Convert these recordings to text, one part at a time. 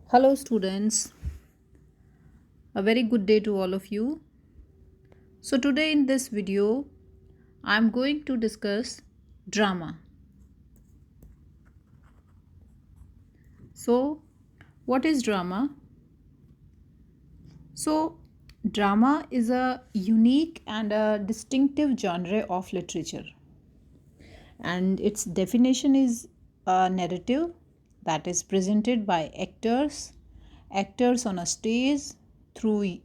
Hello, students. A very good day to all of you. So, today in this video, I'm going to discuss drama. So, what is drama? So, drama is a unique and a distinctive genre of literature, and its definition is a narrative that is presented by actors on a stage through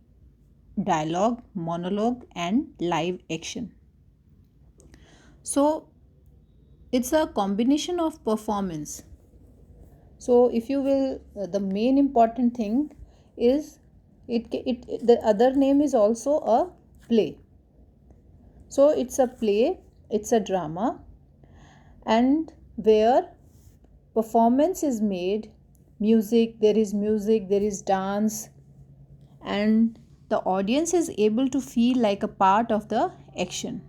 dialogue, monologue, and live action. So, it's a combination of performance. So if you will, the main important thing is it the other name is also a play. So it's a play, it's a drama, and where performance is made, music, there is dance, and the audience is able to feel like a part of the action.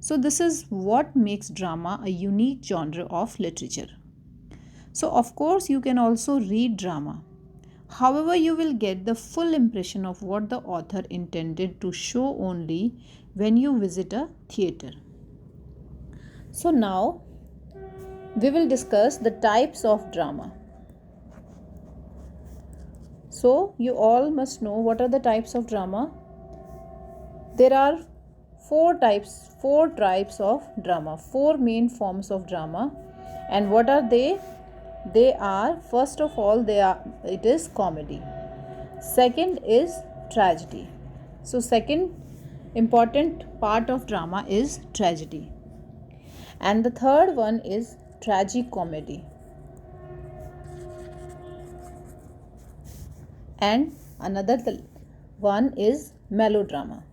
So this is what makes drama a unique genre of literature. So, of course, you can also read drama. However, you will get the full impression of what the author intended to show only when you visit a theater. So, now we will discuss the types of drama. So, you all must know what are the types of drama. There are four types of drama, four main forms of drama. And what are they? They are, first of all, it is comedy. Second is tragedy. So second important part of drama is tragedy. And the third one is tragicomedy. And another one is melodrama.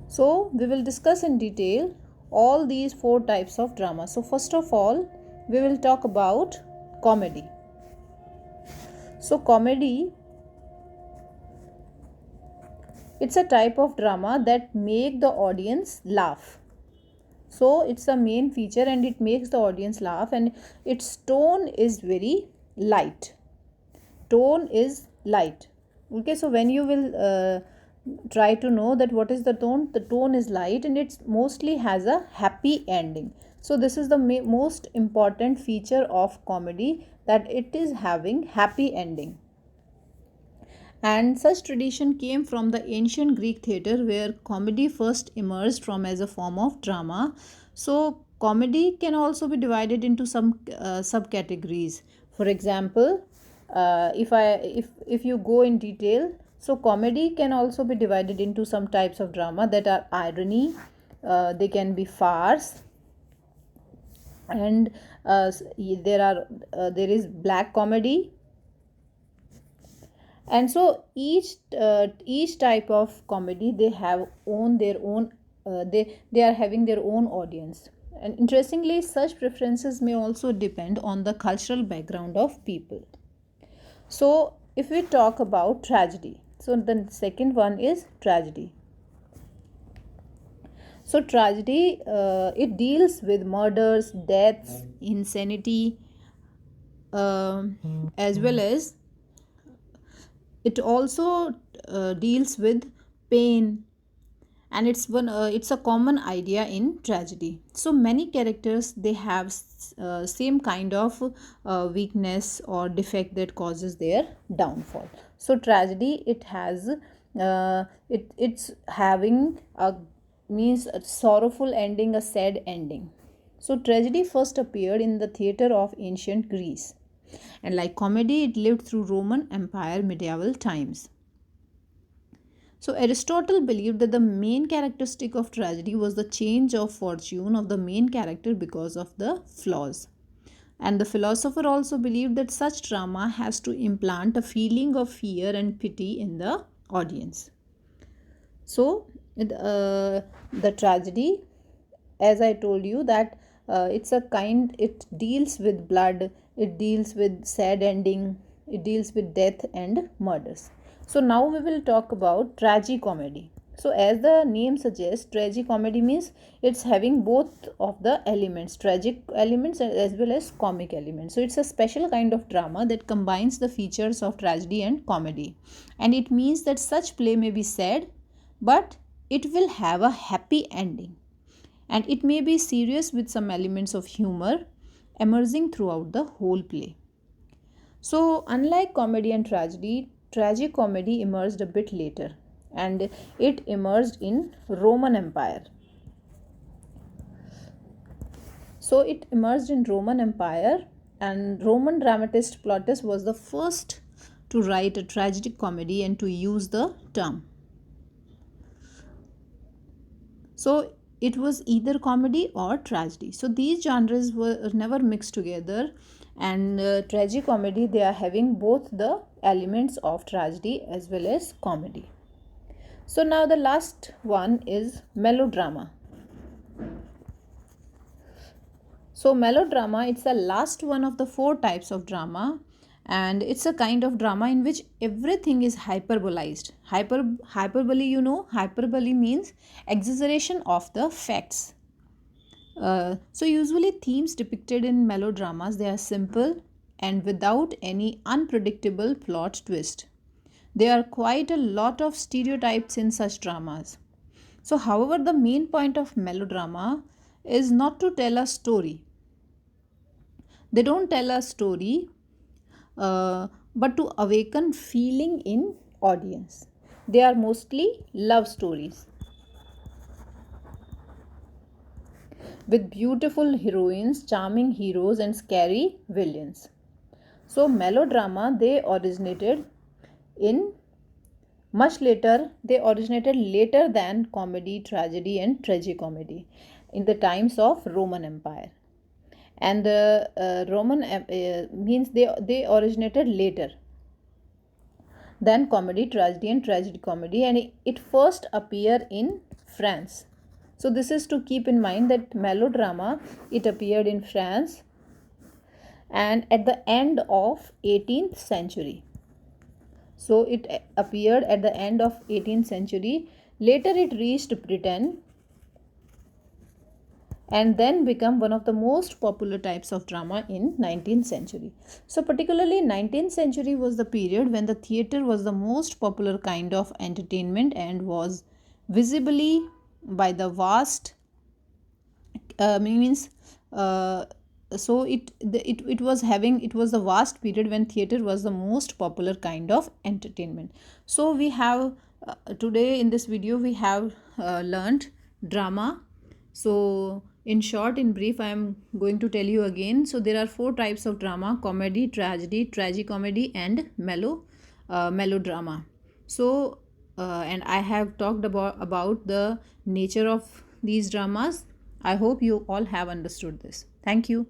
So we will discuss in detail all these four types of drama. So first of all, we will talk about comedy. So comedy, it's a type of drama that make the audience laugh. So it's a main feature and it makes the audience laugh, and its tone is very light. Tone is light. Okay, so when you will try to know that what is the tone is light and it mostly has a happy ending. So this is the most important feature of comedy, that it is having happy ending. And such tradition came from the ancient Greek theatre, where comedy first emerged from as a form of drama. So comedy can also be divided into some subcategories. For example, if you go in detail, so comedy can also be divided into some types of drama that are irony, they can be farce, and there is black comedy. And so each type of comedy, they have own their own they are having their own audience. And interestingly, such preferences may also depend on the cultural background of people. So if we talk about tragedy, so the second one is tragedy. So tragedy, it deals with murders, deaths, insanity, as well as it also deals with pain, and it's a common idea in tragedy. So many characters, they have same kind of weakness or defect that causes their downfall. So tragedy, it has it's having a means a sorrowful ending, a sad ending. So tragedy first appeared in the theater of ancient Greece, and like comedy, it lived through Roman Empire, medieval times. So Aristotle believed that the main characteristic of tragedy was the change of fortune of the main character because of the flaws. And the philosopher also believed that such drama has to implant a feeling of fear and pity in the audience. So the tragedy, as I told you, that it deals with blood, it deals with sad ending, it deals with death and murders. So now we will talk about tragicomedy. So as the name suggests, tragicomedy means it's having both of the elements, tragic elements as well as comic elements. So it's a special kind of drama that combines the features of tragedy and comedy. And it means that such play may be sad, but it will have a happy ending. And it may be serious with some elements of humor emerging throughout the whole play. So, unlike comedy and tragedy, tragicomedy emerged a bit later, and it emerged in Roman Empire. So, it emerged in Roman Empire, and Roman dramatist Plautus was the first to write a tragic comedy and to use the term. So, it was either comedy or tragedy. So, these genres were never mixed together, and tragicomedy, they are having both the elements of tragedy as well as comedy. So now the last one is melodrama. So melodrama, it's the last one of the four types of drama, and it's a kind of drama in which everything is hyperbolized. Hyperbole, hyperbole means exaggeration of the facts. So usually themes depicted in melodramas, they are simple and without any unpredictable plot twist. There are quite a lot of stereotypes in such dramas. So however, the main point of melodrama is not to tell a story. They don't tell a story, but to awaken feeling in audience. They are mostly love stories with beautiful heroines, charming heroes, and scary villains. So melodrama, they originated in much later. They originated later than comedy, tragedy, and tragicomedy in the times of Roman Empire. And the Roman means they originated later than comedy, tragedy, and tragedy comedy, and it first appeared in France. So this is to keep in mind that melodrama, it appeared in France and at the end of 18th century. So it appeared at the end of 18th century. Later it reached Britain and then become one of the most popular types of drama in 19th century. So particularly 19th century was the period when the theater was the most popular kind of entertainment and was visibly by the vast means so it was having, it was the vast period when theater was the most popular kind of entertainment. So we have today in this video we have learned drama. So in short, in brief, I am going to tell you again. So there are four types of drama: comedy, tragedy, tragicomedy, and melodrama. So and I have talked about the nature of these dramas. I hope you all have understood this. Thank you.